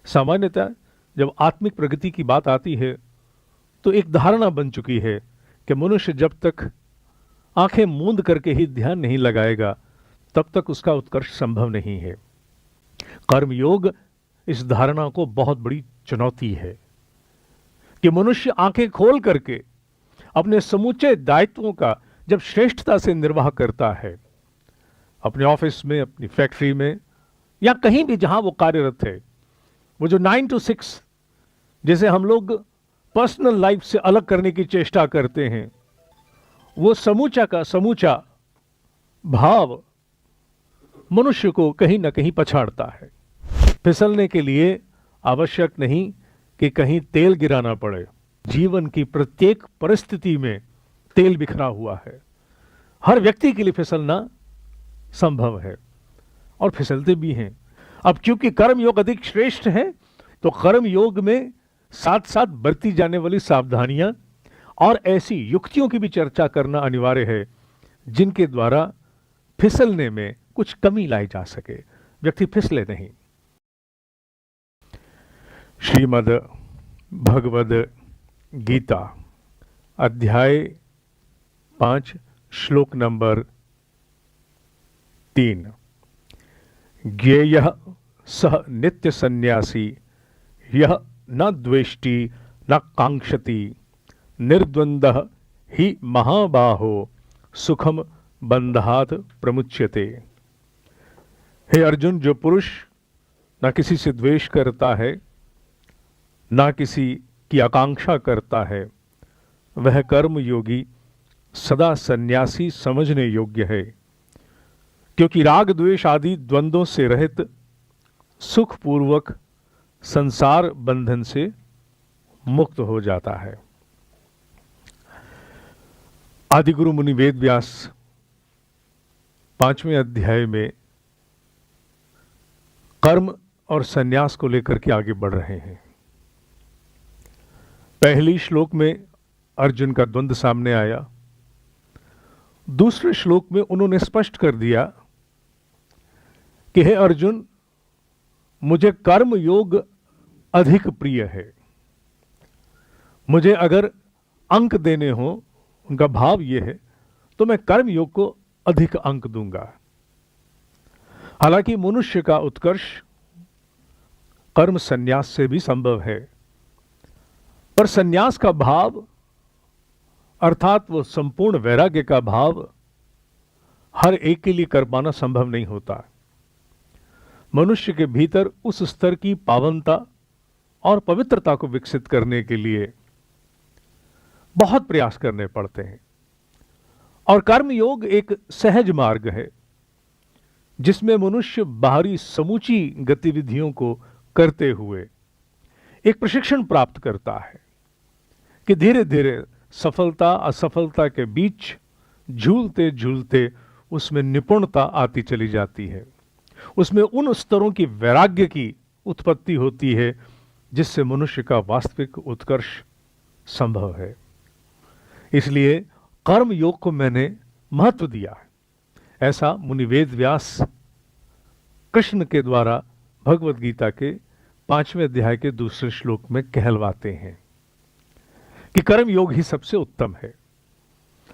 सामान्यतः जब आत्मिक प्रगति की बात आती है तो एक धारणा बन चुकी है कि मनुष्य जब तक आंखें मूंद करके ही ध्यान नहीं लगाएगा तब तक उसका उत्कर्ष संभव नहीं है। कर्मयोग इस धारणा को बहुत बड़ी चुनौती है कि मनुष्य आंखें खोल करके अपने समूचे दायित्वों का जब श्रेष्ठता से निर्वाह करता है, अपने ऑफिस में, अपनी फैक्ट्री में या कहीं भी जहां वो कार्यरत है, वो जो 9 to 6 जैसे हम लोग पर्सनल लाइफ से अलग करने की चेष्टा करते हैं, वो समूचा का समूचा भाव मनुष्य को कहीं ना कहीं पछाड़ता है। फिसलने के लिए आवश्यक नहीं कि कहीं तेल गिराना पड़े। जीवन की प्रत्येक परिस्थिति में तेल बिखरा हुआ है। हर व्यक्ति के लिए फिसलना संभव है और फिसलते भी हैं। अब क्योंकि कर्म योग अधिक श्रेष्ठ है तो कर्म योग में साथ साथ बरती जाने वाली सावधानियां और ऐसी युक्तियों की भी चर्चा करना अनिवार्य है जिनके द्वारा फिसलने में कुछ कमी लाई जा सके, व्यक्ति फिसले नहीं। श्रीमद् भगवद गीता अध्याय 5 श्लोक नंबर 3। ज्ञेयः सः नित्य सन्यासी यह न द्वेष्टि न कांक्षति निर्द्वंदः हि महाबाहो सुखम बंधात् प्रमुच्यते। हे अर्जुन, जो पुरुष न किसी से द्वेष करता है न किसी की आकांक्षा करता है, वह कर्म योगी सदा सन्यासी समझने योग्य है, क्योंकि राग द्वेष आदि द्वंद्वों से रहित सुखपूर्वक संसार बंधन से मुक्त हो जाता है। आदिगुरु मुनि वेद व्यास 5वें अध्याय में कर्म और सन्यास को लेकर के आगे बढ़ रहे हैं। पहली श्लोक में अर्जुन का द्वंद्व सामने आया। दूसरे श्लोक में उन्होंने स्पष्ट कर दिया कि हे अर्जुन, मुझे कर्म योग अधिक प्रिय है। मुझे अगर अंक देने हो, उनका भाव यह है, तो मैं कर्म योग को अधिक अंक दूंगा। हालांकि मनुष्य का उत्कर्ष कर्म संन्यास से भी संभव है, पर संन्यास का भाव अर्थात वो संपूर्ण वैराग्य का भाव हर एक के लिए कर पाना संभव नहीं होता। मनुष्य के भीतर उस स्तर की पावनता और पवित्रता को विकसित करने के लिए बहुत प्रयास करने पड़ते हैं। और कर्म योग एक सहज मार्ग है जिसमें मनुष्य बाहरी समूची गतिविधियों को करते हुए एक प्रशिक्षण प्राप्त करता है कि धीरे धीरे सफलता असफलता के बीच झूलते झूलते उसमें निपुणता आती चली जाती है। उसमें उन स्तरों की वैराग्य की उत्पत्ति होती है जिससे मनुष्य का वास्तविक उत्कर्ष संभव है। इसलिए कर्म योग को मैंने महत्व दिया है। ऐसा मुनि वेद व्यास कृष्ण के द्वारा भगवद गीता के 5वें अध्याय के दूसरे श्लोक में कहलवाते हैं कि कर्म योग ही सबसे उत्तम है।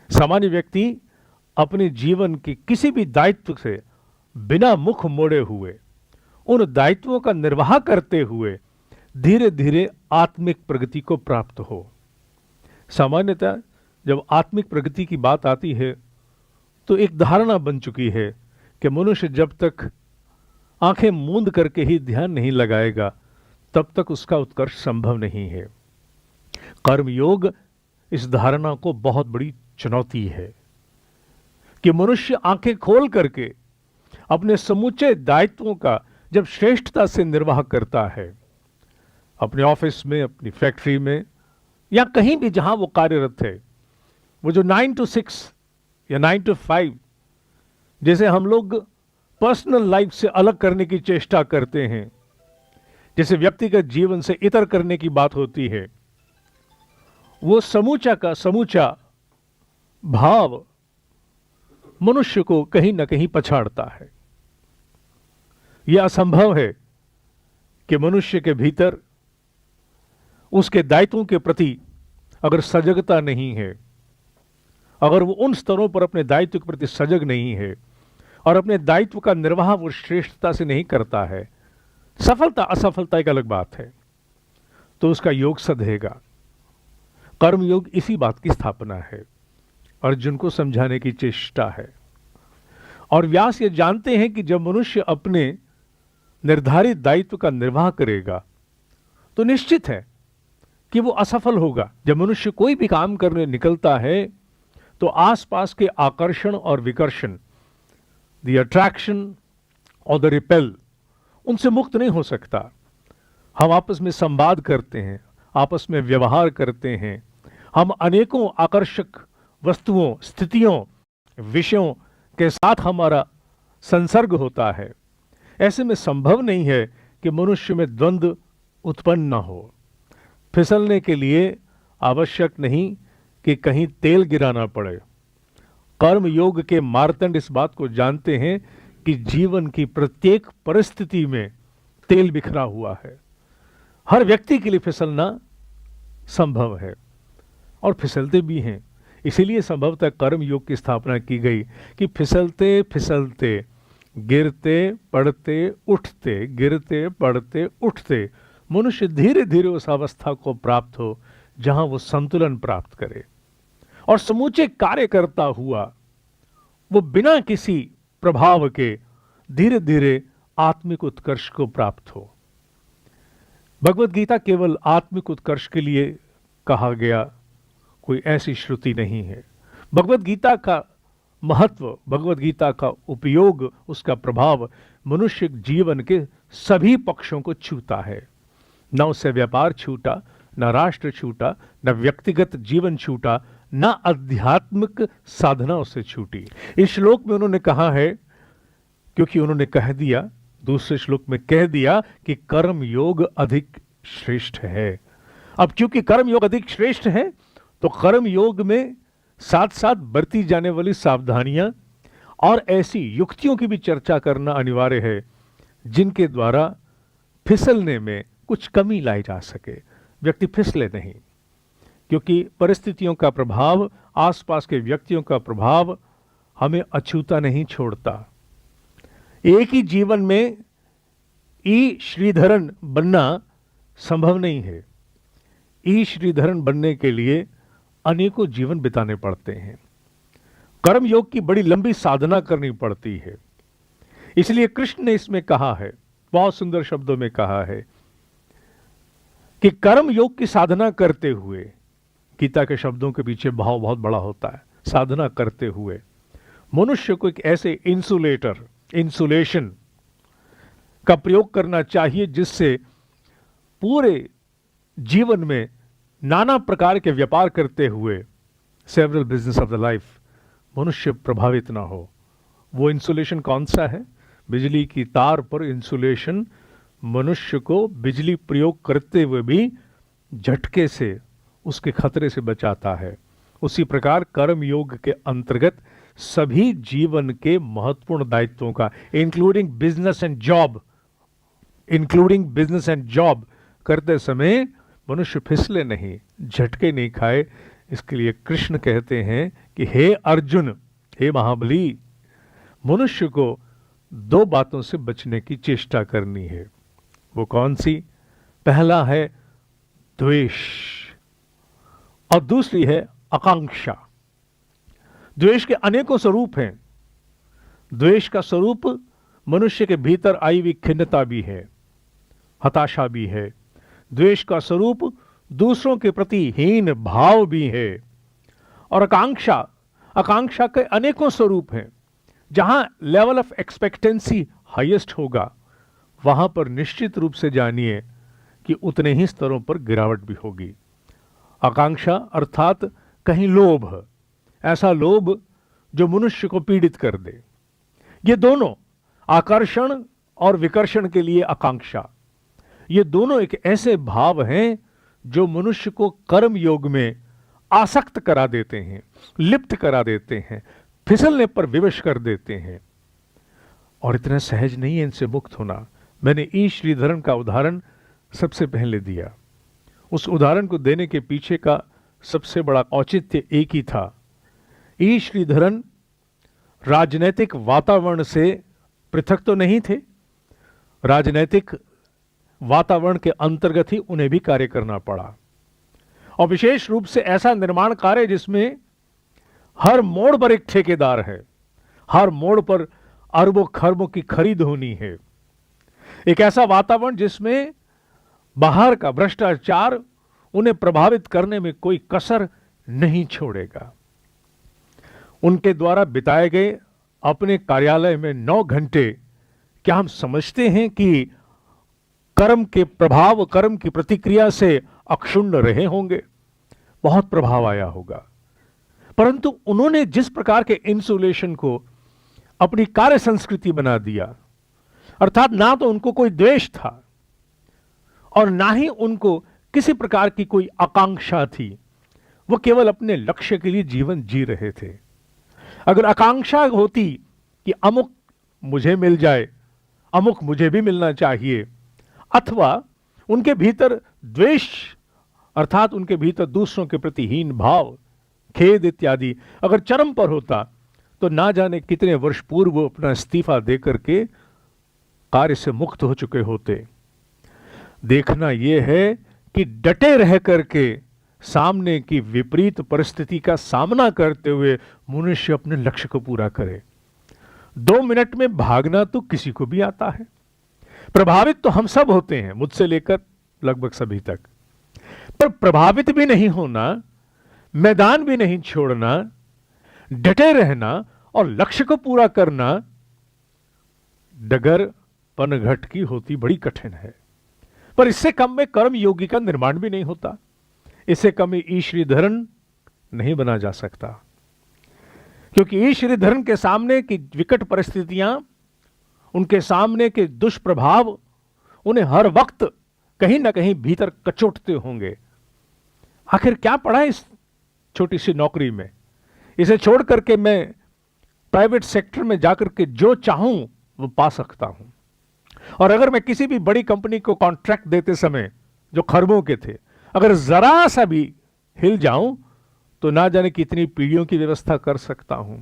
सामान्य व्यक्ति अपने जीवन के किसी भी दायित्व से बिना मुख मोड़े हुए उन दायित्वों का निर्वाह करते हुए धीरे धीरे आत्मिक प्रगति को प्राप्त हो। सामान्यतः जब आत्मिक प्रगति की बात आती है तो एक धारणा बन चुकी है कि मनुष्य जब तक आंखें मूंद करके ही ध्यान नहीं लगाएगा तब तक उसका उत्कर्ष संभव नहीं है। कर्मयोग इस धारणा को बहुत बड़ी चुनौती है कि मनुष्य आंखें खोल करके अपने समूचे दायित्वों का जब श्रेष्ठता से निर्वाह करता है, अपने ऑफिस में, अपनी फैक्ट्री में या कहीं भी जहां वो कार्यरत है, वो जो 9 to 6 या 9 to 5 जैसे हम लोग पर्सनल लाइफ से अलग करने की चेष्टा करते हैं, जैसे व्यक्तिगत जीवन से इतर करने की बात होती है, वो समूचा का समूचा भाव मनुष्य को कहीं ना कहीं पछाड़ता है। यह असंभव है कि मनुष्य के भीतर उसके दायित्वों के प्रति अगर सजगता नहीं है, अगर वो उन स्तरों पर अपने दायित्व के प्रति सजग नहीं है और अपने दायित्व का निर्वाह वो श्रेष्ठता से नहीं करता है, सफलता असफलता एक अलग बात है, तो उसका योग सधेगा। कर्मयोग इसी बात की स्थापना है, अर्जुन को समझाने की चेष्टा है। और व्यास ये जानते हैं कि जब मनुष्य अपने निर्धारित दायित्व का निर्वाह करेगा तो निश्चित है कि वो असफल होगा। जब मनुष्य कोई भी काम करने निकलता है तो आसपास के आकर्षण और विकर्षण, द अट्रैक्शन और द रिपेल, उनसे मुक्त नहीं हो सकता। हम आपस में संवाद करते हैं, आपस में व्यवहार करते हैं, हम अनेकों आकर्षक वस्तुओं, स्थितियों, विषयों के साथ हमारा संसर्ग होता है। ऐसे में संभव नहीं है कि मनुष्य में द्वंद्व उत्पन्न न हो। फिसलने के लिए आवश्यक नहीं कि कहीं तेल गिराना पड़े। कर्म योग के मार्तंड इस बात को जानते हैं कि जीवन की प्रत्येक परिस्थिति में तेल बिखरा हुआ है। हर व्यक्ति के लिए फिसलना संभव है और फिसलते भी हैं। इसीलिए संभवतः कर्म योग की स्थापना की गई कि फिसलते फिसलते, गिरते पड़ते उठते, गिरते पड़ते उठते मनुष्य धीरे धीरे उस अवस्था को प्राप्त हो जहां वो संतुलन प्राप्त करे और समूचे कार्य करता हुआ वो बिना किसी प्रभाव के धीरे धीरे आत्मिक उत्कर्ष को प्राप्त हो। भगवत गीता केवल आत्मिक उत्कर्ष के लिए कहा गया कोई ऐसी श्रुति नहीं है। भगवत गीता का महत्व, भगवत गीता का उपयोग, उसका प्रभाव मनुष्य जीवन के सभी पक्षों को छूता है। न उससे व्यापार छूटा, न राष्ट्र छूटा, न व्यक्तिगत जीवन छूटा, न आध्यात्मिक साधना उससे छूटी। इस श्लोक में उन्होंने कहा है, क्योंकि उन्होंने कह दिया, दूसरे श्लोक में कह दिया कि कर्म योग अधिक श्रेष्ठ है। अब क्योंकि कर्म योग अधिक श्रेष्ठ है तो कर्म योग में साथ साथ बरती जाने वाली सावधानियां और ऐसी युक्तियों की भी चर्चा करना अनिवार्य है जिनके द्वारा फिसलने में कुछ कमी लाई जा सके, व्यक्ति फिसले नहीं। क्योंकि परिस्थितियों का प्रभाव, आसपास के व्यक्तियों का प्रभाव हमें अछूता नहीं छोड़ता। एक ही जीवन में ई श्रीधरन बनना संभव नहीं है। ई श्रीधरन बनने के लिए अनेकों जीवन बिताने पड़ते हैं। कर्म योग की बड़ी लंबी साधना करनी पड़ती है। इसलिए कृष्ण ने इसमें कहा है, बहुत सुंदर शब्दों में कहा है कि कर्म योग की साधना करते हुए, गीता के शब्दों के पीछे भाव बहुत बड़ा होता है, साधना करते हुए मनुष्य को एक ऐसे इंसुलेशन का प्रयोग करना चाहिए जिससे पूरे जीवन में नाना प्रकार के व्यापार करते हुए, several business of the life, मनुष्य प्रभावित ना हो। वो इंसुलेशन कौन सा है? बिजली की तार पर इंसुलेशन मनुष्य को बिजली प्रयोग करते हुए भी झटके से, उसके खतरे से बचाता है। उसी प्रकार कर्म योग के अंतर्गत सभी जीवन के महत्वपूर्ण दायित्वों का, इंक्लूडिंग बिजनेस एंड जॉब करते समय मनुष्य फिसले नहीं, झटके नहीं खाए। इसके लिए कृष्ण कहते हैं कि हे अर्जुन, हे महाबली, मनुष्य को दो बातों से बचने की चेष्टा करनी है। वो कौन सी? पहला है द्वेष और दूसरी है आकांक्षा। द्वेष के अनेकों स्वरूप हैं। द्वेष का स्वरूप मनुष्य के भीतर आई हुई खिन्नता भी है, हताशा भी है। द्वेष का स्वरूप दूसरों के प्रति हीन भाव भी है। और आकांक्षा के अनेकों स्वरूप हैं। जहां लेवल ऑफ एक्सपेक्टेंसी हाईएस्ट होगा वहां पर निश्चित रूप से जानिए कि उतने ही स्तरों पर गिरावट भी होगी। आकांक्षा अर्थात कहीं लोभ, ऐसा लोभ जो मनुष्य को पीड़ित कर दे। ये दोनों, आकर्षण और विकर्षण के लिए आकांक्षा, ये दोनों एक ऐसे भाव हैं जो मनुष्य को कर्म योग में आसक्त करा देते हैं, लिप्त करा देते हैं, फिसलने पर विवश कर देते हैं। और इतना सहज नहीं है इनसे मुक्त होना। मैंने ई श्रीधरन का उदाहरण सबसे पहले दिया। उस उदाहरण को देने के पीछे का सबसे बड़ा औचित्य एक ही था। ई श्रीधरन राजनैतिक वातावरण से पृथक तो नहीं थे, राजनैतिक वातावरण के अंतर्गत ही उन्हें भी कार्य करना पड़ा, और विशेष रूप से ऐसा निर्माण कार्य जिसमें हर मोड़ पर एक ठेकेदार है, हर मोड़ पर अरबों खरबों की खरीद होनी है। एक ऐसा वातावरण जिसमें बाहर का भ्रष्टाचार उन्हें प्रभावित करने में कोई कसर नहीं छोड़ेगा। उनके द्वारा बिताए गए अपने कार्यालय में 9 घंटे, क्या हम समझते हैं कि कर्म के प्रभाव, कर्म की प्रतिक्रिया से अक्षुण्ण रहे होंगे? बहुत प्रभाव आया होगा, परंतु उन्होंने जिस प्रकार के इंसुलेशन को अपनी कार्य संस्कृति बना दिया, अर्थात ना तो उनको कोई द्वेष था और ना ही उनको किसी प्रकार की कोई आकांक्षा थी, वो केवल अपने लक्ष्य के लिए जीवन जी रहे थे। अगर आकांक्षा होती कि अमुक मुझे मिल जाए, अमुक मुझे भी मिलना चाहिए, अथवा उनके भीतर द्वेष अर्थात उनके भीतर दूसरों के प्रति हीन भाव, खेद इत्यादि अगर चरम पर होता, तो ना जाने कितने वर्ष पूर्व वो अपना इस्तीफा देकर के कार्य से मुक्त हो चुके होते। देखना यह है कि डटे रह करके सामने की विपरीत परिस्थिति का सामना करते हुए मनुष्य अपने लक्ष्य को पूरा करे। 2 मिनट में भागना तो किसी को भी आता है, प्रभावित तो हम सब होते हैं, मुझसे लेकर लगभग सभी तक, पर प्रभावित भी नहीं होना, मैदान भी नहीं छोड़ना, डटे रहना और लक्ष्य को पूरा करना डगर पनघट की होती बड़ी कठिन है। पर इससे कम में कर्म योगी का निर्माण भी नहीं होता, इससे कम में ई श्रीधरन नहीं बना जा सकता, क्योंकि ई श्रीधरन के सामने की विकट परिस्थितियां, उनके सामने के दुष्प्रभाव उन्हें हर वक्त कहीं ना कहीं भीतर कचोटते होंगे। आखिर क्या पड़ा इस छोटी सी नौकरी में? इसे छोड़ करके मैं प्राइवेट सेक्टर में जाकर के जो चाहूं वो पा सकता हूं, और अगर मैं किसी भी बड़ी कंपनी को कॉन्ट्रैक्ट देते समय जो खरबों के थे, अगर जरा सा भी हिल जाऊं तो ना जाने कितनी पीढ़ियों की व्यवस्था कर सकता हूं।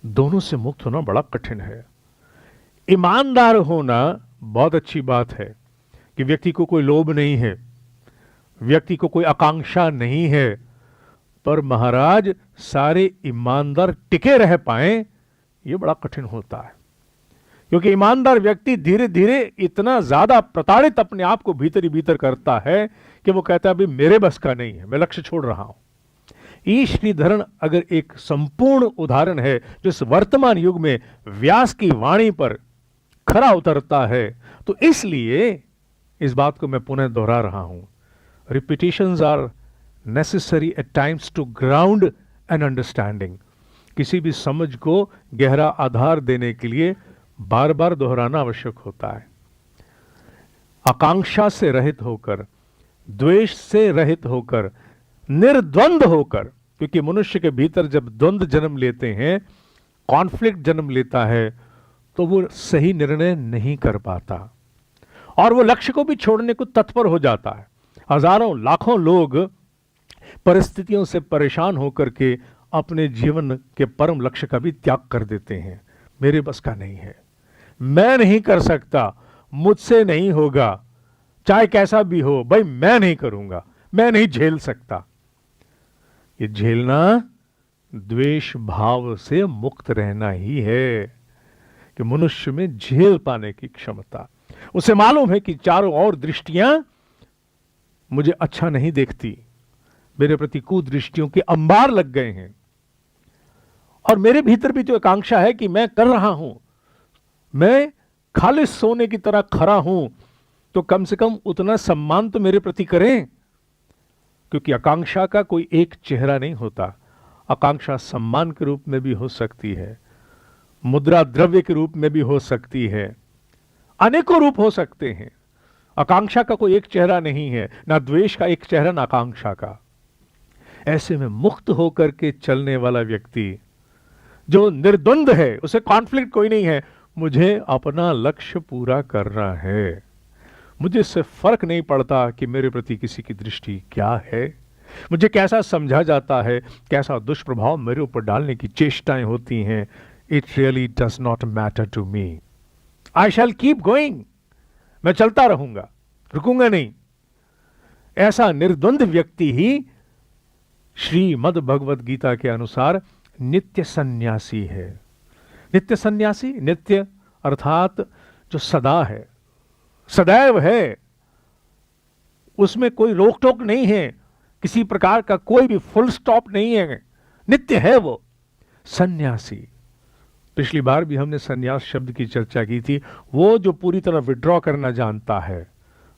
दोनों से मुक्त होना बड़ा कठिन है। ईमानदार होना बहुत अच्छी बात है कि व्यक्ति को कोई लोभ नहीं है, व्यक्ति को कोई आकांक्षा नहीं है, पर महाराज सारे ईमानदार टिके रह पाएं यह बड़ा कठिन होता है, क्योंकि ईमानदार व्यक्ति धीरे धीरे इतना ज्यादा प्रताड़ित अपने आप को भीतर ही भीतर करता है कि वो कहता है अभी मेरे बस का नहीं है, मैं लक्ष्य छोड़ रहा हूं। ई श्रीधरन अगर एक संपूर्ण उदाहरण है जो इस वर्तमान युग में व्यास की वाणी पर खरा उतरता है, तो इसलिए इस बात को मैं पुनः दोहरा रहा हूं, repetitions are necessary at times to ground an understanding. किसी भी समझ को गहरा आधार देने के लिए बार बार दोहराना आवश्यक होता है। आकांक्षा से रहित होकर, द्वेष से रहित होकर, निर्द्वंद होकर, क्योंकि मनुष्य के भीतर जब द्वंद्व जन्म लेते हैं, कॉन्फ्लिक्ट जन्म लेता है, तो वो सही निर्णय नहीं कर पाता और वो लक्ष्य को भी छोड़ने को तत्पर हो जाता है। हजारों लाखों लोग परिस्थितियों से परेशान होकर के अपने जीवन के परम लक्ष्य का भी त्याग कर देते हैं। मेरे बस का नहीं है, मैं नहीं कर सकता, मुझसे नहीं होगा, चाहे कैसा भी हो, भाई मैं नहीं करूंगा, मैं नहीं झेल सकता। ये झेलना द्वेष भाव से मुक्त रहना ही है कि मनुष्य में झेल पाने की क्षमता। उसे मालूम है कि चारों ओर दृष्टियां मुझे अच्छा नहीं देखती, मेरे प्रति कुदृष्टियों के अंबार लग गए हैं, और मेरे भीतर भी तो आकांक्षा है कि मैं कर रहा हूं, मैं खालिस सोने की तरह खरा हूं, तो कम से कम उतना सम्मान तो मेरे प्रति करें। क्योंकि आकांक्षा का कोई एक चेहरा नहीं होता, आकांक्षा सम्मान के रूप में भी हो सकती है, मुद्रा द्रव्य के रूप में भी हो सकती है, अनेकों रूप हो सकते हैं। आकांक्षा का कोई एक चेहरा नहीं है, ना द्वेष का एक चेहरा, ना आकांक्षा का। ऐसे में मुक्त होकर के चलने वाला व्यक्ति जो निर्द्वंद है, उसे कॉन्फ्लिक्ट कोई नहीं है, मुझे अपना लक्ष्य पूरा करना है। मुझे इससे फर्क नहीं पड़ता कि मेरे प्रति किसी की दृष्टि क्या है, मुझे कैसा समझा जाता है, कैसा दुष्प्रभाव मेरे ऊपर डालने की चेष्टाएं होती हैं। It really does not matter to me. I shall keep going. मैं चलता रहूंगा, रुकूंगा नहीं। ऐसा निर्द्वंद व्यक्ति ही श्रीमद् भगवद गीता के अनुसार नित्य सन्यासी है। नित्य सन्यासी, नित्य अर्थात जो सदा है, सदैव है, उसमें कोई रोक टोक नहीं है, किसी प्रकार का कोई भी फुल स्टॉप नहीं है, नित्य है वो सन्यासी। पिछली बार भी हमने सन्यास शब्द की चर्चा की थी। वो जो पूरी तरह विड्रॉ करना जानता है,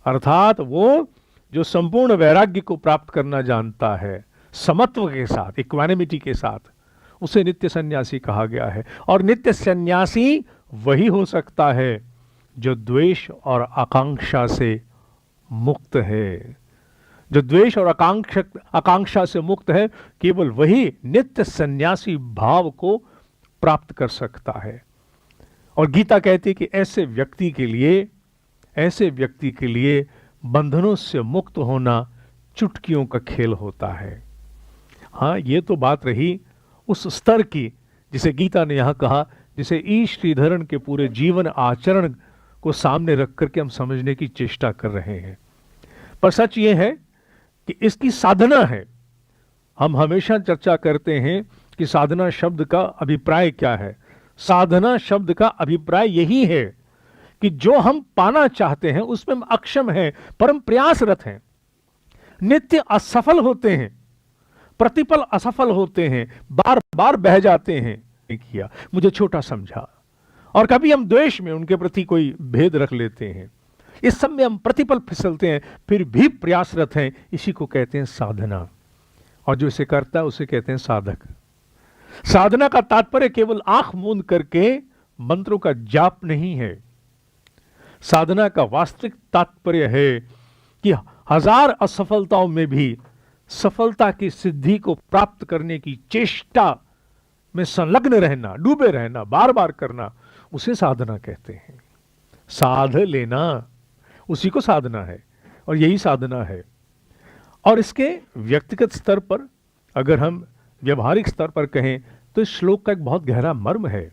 अर्थात वो जो संपूर्ण वैराग्य को प्राप्त करना जानता है, समत्व के साथ, इक्वानिमिटी के साथ, उसे नित्य सन्यासी कहा गया है। और नित्य सन्यासी वही हो सकता है जो द्वेष और आकांक्षा से मुक्त है। जो द्वेष और आकांक्षा से मुक्त है, केवल वही नित्य सन्यासी भाव को प्राप्त कर सकता है। और गीता कहती है कि ऐसे व्यक्ति के लिए बंधनों से मुक्त होना चुटकियों का खेल होता है। हाँ, ये तो बात रही उस स्तर की जिसे गीता ने यहां कहा, जिसे ईश श्रीधरन के पूरे जीवन आचरण को सामने रख करके हम समझने की चेष्टा कर रहे हैं। पर सच ये है कि इसकी साधना है। हम हमेशा चर्चा करते हैं कि साधना शब्द का अभिप्राय क्या है। साधना शब्द का अभिप्राय यही है कि जो हम पाना चाहते हैं उसमें हम अक्षम हैं, पर हम प्रयासरत हैं, नित्य असफल होते हैं, प्रतिपल असफल होते हैं, बार बार बह जाते हैं। किया, मुझे छोटा समझा, और कभी हम द्वेष में उनके प्रति कोई भेद रख लेते हैं। इस सब में हम प्रतिपल फिसलते हैं, फिर भी प्रयासरत हैं। इसी को कहते हैं साधना। और जो इसे करता है उसे कहते हैं साधक। साधना का तात्पर्य केवल आंख मूंद करके मंत्रों का जाप नहीं है। साधना का वास्तविक तात्पर्य है कि हजार असफलताओं में भी सफलता की सिद्धि को प्राप्त करने की चेष्टा में संलग्न रहना, डूबे रहना, बार बार करना, उसे साधना कहते हैं। साध लेना, उसी को साधना है, और यही साधना है। और इसके व्यक्तिगत स्तर पर, अगर हम व्यवहारिक स्तर पर कहें, तो इस श्लोक का एक बहुत गहरा मर्म है।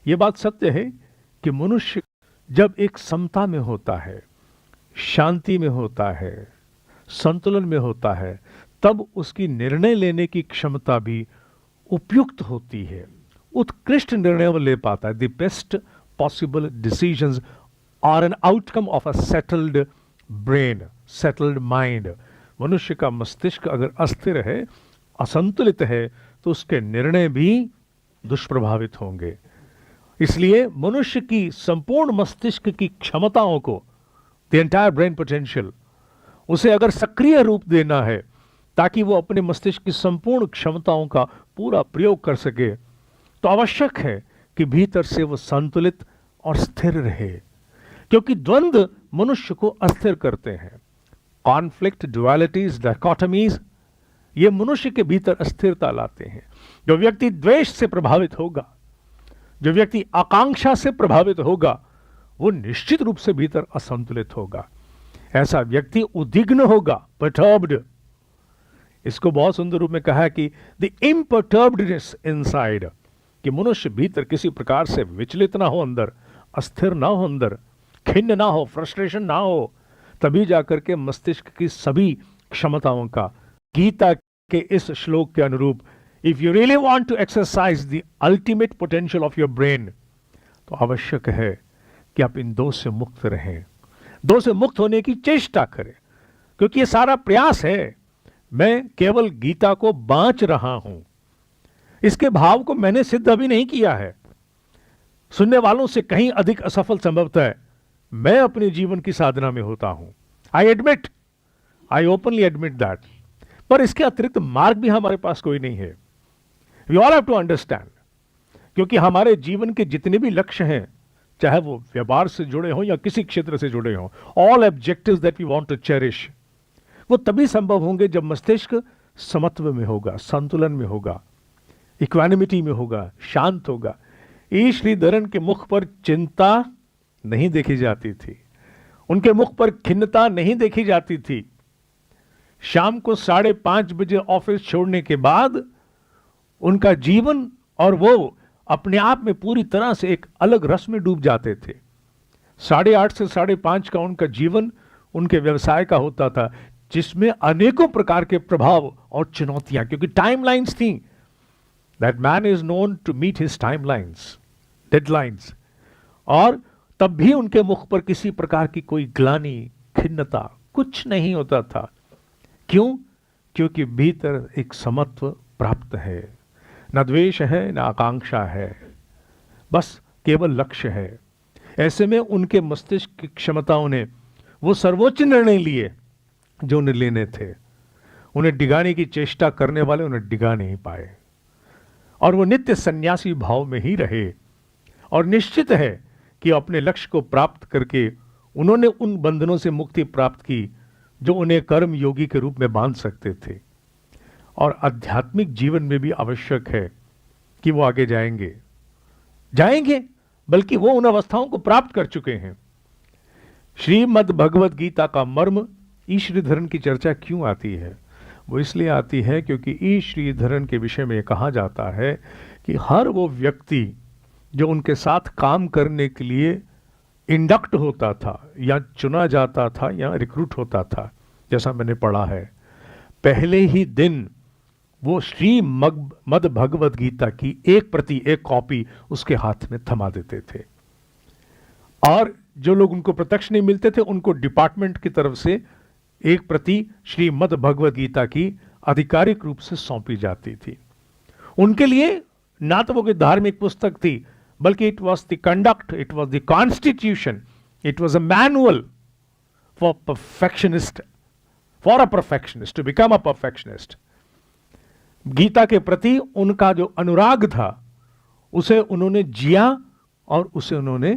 यह बात सत्य है कि मनुष्य जब एक समता में होता है, शांति में होता है, संतुलन में होता है, तब उसकी निर्णय लेने की क्षमता भी उपयुक्त होती है, उत्कृष्ट निर्णय वो ले पाता है। The best possible decisions are an outcome of a settled brain, settled mind. मनुष्य का मस्तिष्क अगर अस्थिर है, असंतुलित है, तो उसके निर्णय भी दुष्प्रभावित होंगे। इसलिए मनुष्य की संपूर्ण मस्तिष्क की क्षमताओं को, द एंटायर ब्रेन पोटेंशियल, उसे अगर सक्रिय रूप देना है ताकि वो अपने मस्तिष्क की संपूर्ण क्षमताओं का पूरा प्रयोग कर सके, तो आवश्यक है कि भीतर से वो संतुलित और स्थिर रहे। क्योंकि द्वंद्व मनुष्य को अस्थिर करते हैं। कॉन्फ्लिक्ट, डुअलिटीज, डायकोटमीज, ये मनुष्य के भीतर अस्थिरता लाते हैं। जो व्यक्ति द्वेष से प्रभावित होगा, जो व्यक्ति आकांक्षा से प्रभावित होगा, वो निश्चित रूप से भीतर असंतुलित होगा। ऐसा व्यक्ति उद्विग्न होगा, परटर्ब्ड। इसको बहुत सुंदर रूप में कहा है कि द इम्परटर्ब्डनेस इनसाइड, कि मनुष्य भीतर किसी प्रकार से विचलित ना हो, अंदर अस्थिर ना हो, अंदर खिन्न ना हो, फ्रस्ट्रेशन ना हो, तभी जाकर के मस्तिष्क की सभी क्षमताओं का, गीता के इस श्लोक के अनुरूप, if you really want to exercise the ultimate potential of your brain, तो आवश्यक है कि आप इन दो से मुक्त रहें, दो से मुक्त होने की चेष्टा करें। क्योंकि ये सारा प्रयास है, मैं केवल गीता को बांच रहा हूं, इसके भाव को मैंने सिद्ध अभी नहीं किया है। सुनने वालों से कहीं अधिक असफल संभवतः है मैं अपने जीवन की साधना में होता हूं। आई ओपनली एडमिट दैट। पर इसके अतिरिक्त मार्ग भी हमारे पास कोई नहीं है। We all have to understand, क्योंकि हमारे जीवन के जितने भी लक्ष्य हैं, चाहे वो व्यापार से जुड़े हों या किसी क्षेत्र से जुड़े हों, all objectives that we want to cherish, वो तभी संभव होंगे जब मस्तिष्क समत्व में होगा, संतुलन में होगा, इक्वानिमिटी में होगा, शांत होगा। ई श्रीधरन के मुख पर चिंता नहीं देखी जाती थी, उनके मुख पर खिन्नता नहीं देखी जाती थी। शाम को 5:30 बजे ऑफिस छोड़ने के बाद उनका जीवन और वो अपने आप में पूरी तरह से एक अलग रस में डूब जाते थे। 8:30 से 5:30 का उनका जीवन उनके व्यवसाय का होता था, जिसमें अनेकों प्रकार के प्रभाव और चुनौतियां, क्योंकि टाइमलाइंस थी। That man is known to meet his timelines, deadlines. और तब भी उनके मुख पर किसी प्रकार की कोई ग्लानि, खिन्नता कुछ नहीं होता था। क्यों? क्योंकि भीतर एक समत्व प्राप्त है, न द्वेष है न आकांक्षा है, बस केवल लक्ष्य है। ऐसे में उनके मस्तिष्क की क्षमताओं ने वो सर्वोच्च निर्णय लिए जो उन्हें लेने थे। उन्हें डिगाने की चेष्टा करने वाले उन्हें डिगा नहीं पाए, और वो नित्य सन्यासी भाव में ही रहे। और निश्चित है कि अपने लक्ष्य को प्राप्त करके उन्होंने उन बंधनों से मुक्ति प्राप्त की जो उन्हें कर्म योगी के रूप में बांध सकते थे। और आध्यात्मिक जीवन में भी आवश्यक है कि वो आगे जाएंगे, बल्कि वो उन अवस्थाओं को प्राप्त कर चुके हैं। श्रीमद् भगवद गीता का मर्म ई श्रीधरन की चर्चा क्यों आती है? वो इसलिए आती है क्योंकि ई श्रीधरन के विषय में कहा जाता है कि हर वो व्यक्ति जो उनके साथ काम करने के लिए इंडक्ट होता था या चुना जाता था या रिक्रूट होता था, जैसा मैंने पढ़ा है, पहले ही दिन वो श्रीमद् भगवद गीता की एक प्रति, एक कॉपी उसके हाथ में थमा देते थे। और जो लोग उनको प्रत्यक्ष नहीं मिलते थे, उनको डिपार्टमेंट की तरफ से एक प्रति श्रीमद् भगवद गीता की आधिकारिक रूप से सौंपी जाती थी। उनके लिए ना तो वो कोई धार्मिक पुस्तक थी, बल्कि it was the conduct, it was the constitution, it was a manual for perfectionist, for a perfectionist, to become a perfectionist. Gita के प्रति उनका जो अनुराग था उसे उन्होंने जिया और उसे उन्होंने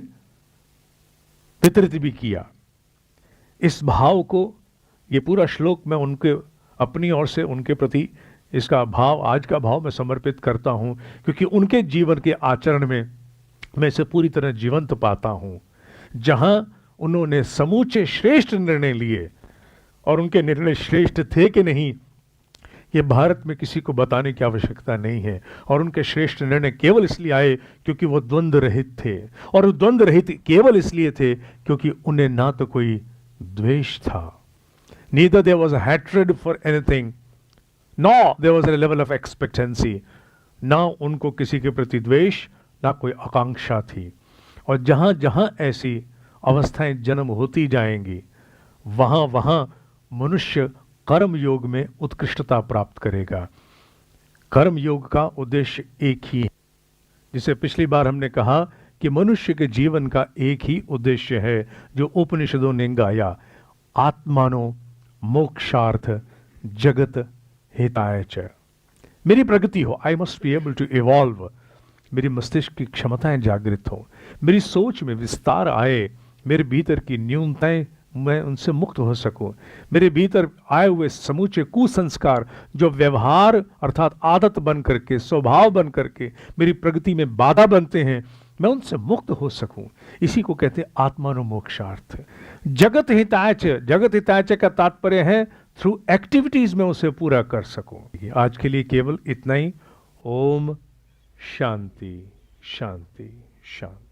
वितरित भी किया। इस भाव को, ये पूरा श्लोक मैं उनके अपनी ओर से उनके प्रति इसका भाव, आज का भाव मैं समर्पित करता हूं, क्योंकि उनके जीवन के आचरण में मैं इसे पूरी तरह जीवंत पाता हूं। जहां उन्होंने समूचे श्रेष्ठ निर्णय लिए, और उनके निर्णय श्रेष्ठ थे कि नहीं ये भारत में किसी को बताने की आवश्यकता नहीं है। और उनके श्रेष्ठ निर्णय केवल इसलिए आए क्योंकि वो द्वंद्व रहित थे, और वो द्वंद्व रहित केवल इसलिए थे क्योंकि उन्हें ना तो कोई द्वेष था, neither there was a hatred for anything, nor there was a level of expectancy, ना उनको किसी के प्रति द्वेष, ना कोई आकांक्षा थी। और जहां जहां ऐसी अवस्थाएं जन्म होती जाएंगी, वहां वहां मनुष्य कर्म योग में उत्कृष्टता प्राप्त करेगा। कर्म योग का उद्देश्य एक ही है, जिसे पिछली बार हमने कहा कि मनुष्य के जीवन का एक ही उद्देश्य है जो उपनिषदों ने गाया, आत्मानो मोक्षार्थ जगत हिताय च। मेरी प्रगति हो, I must be able to evolve, मेरी मस्तिष्क की क्षमताएं जागृत हो, मेरी सोच में विस्तार आए, मेरे भीतर की न्यूनताएं मैं उनसे मुक्त हो सकूं, मेरे भीतर आए हुए समूचे कुसंस्कार जो व्यवहार अर्थात आदत बन करके, स्वभाव बन करके मेरी प्रगति में बाधा बनते हैं, मैं उनसे मुक्त हो सकूं। इसी को कहते हैं आत्मानो मोक्षार्थ। जगत हिताय च, जगत हिताय च का तात्पर्य है थ्रू एक्टिविटीज में उसे पूरा कर सकूं। आज के लिए केवल इतना ही। ओम शांति शांति शांति।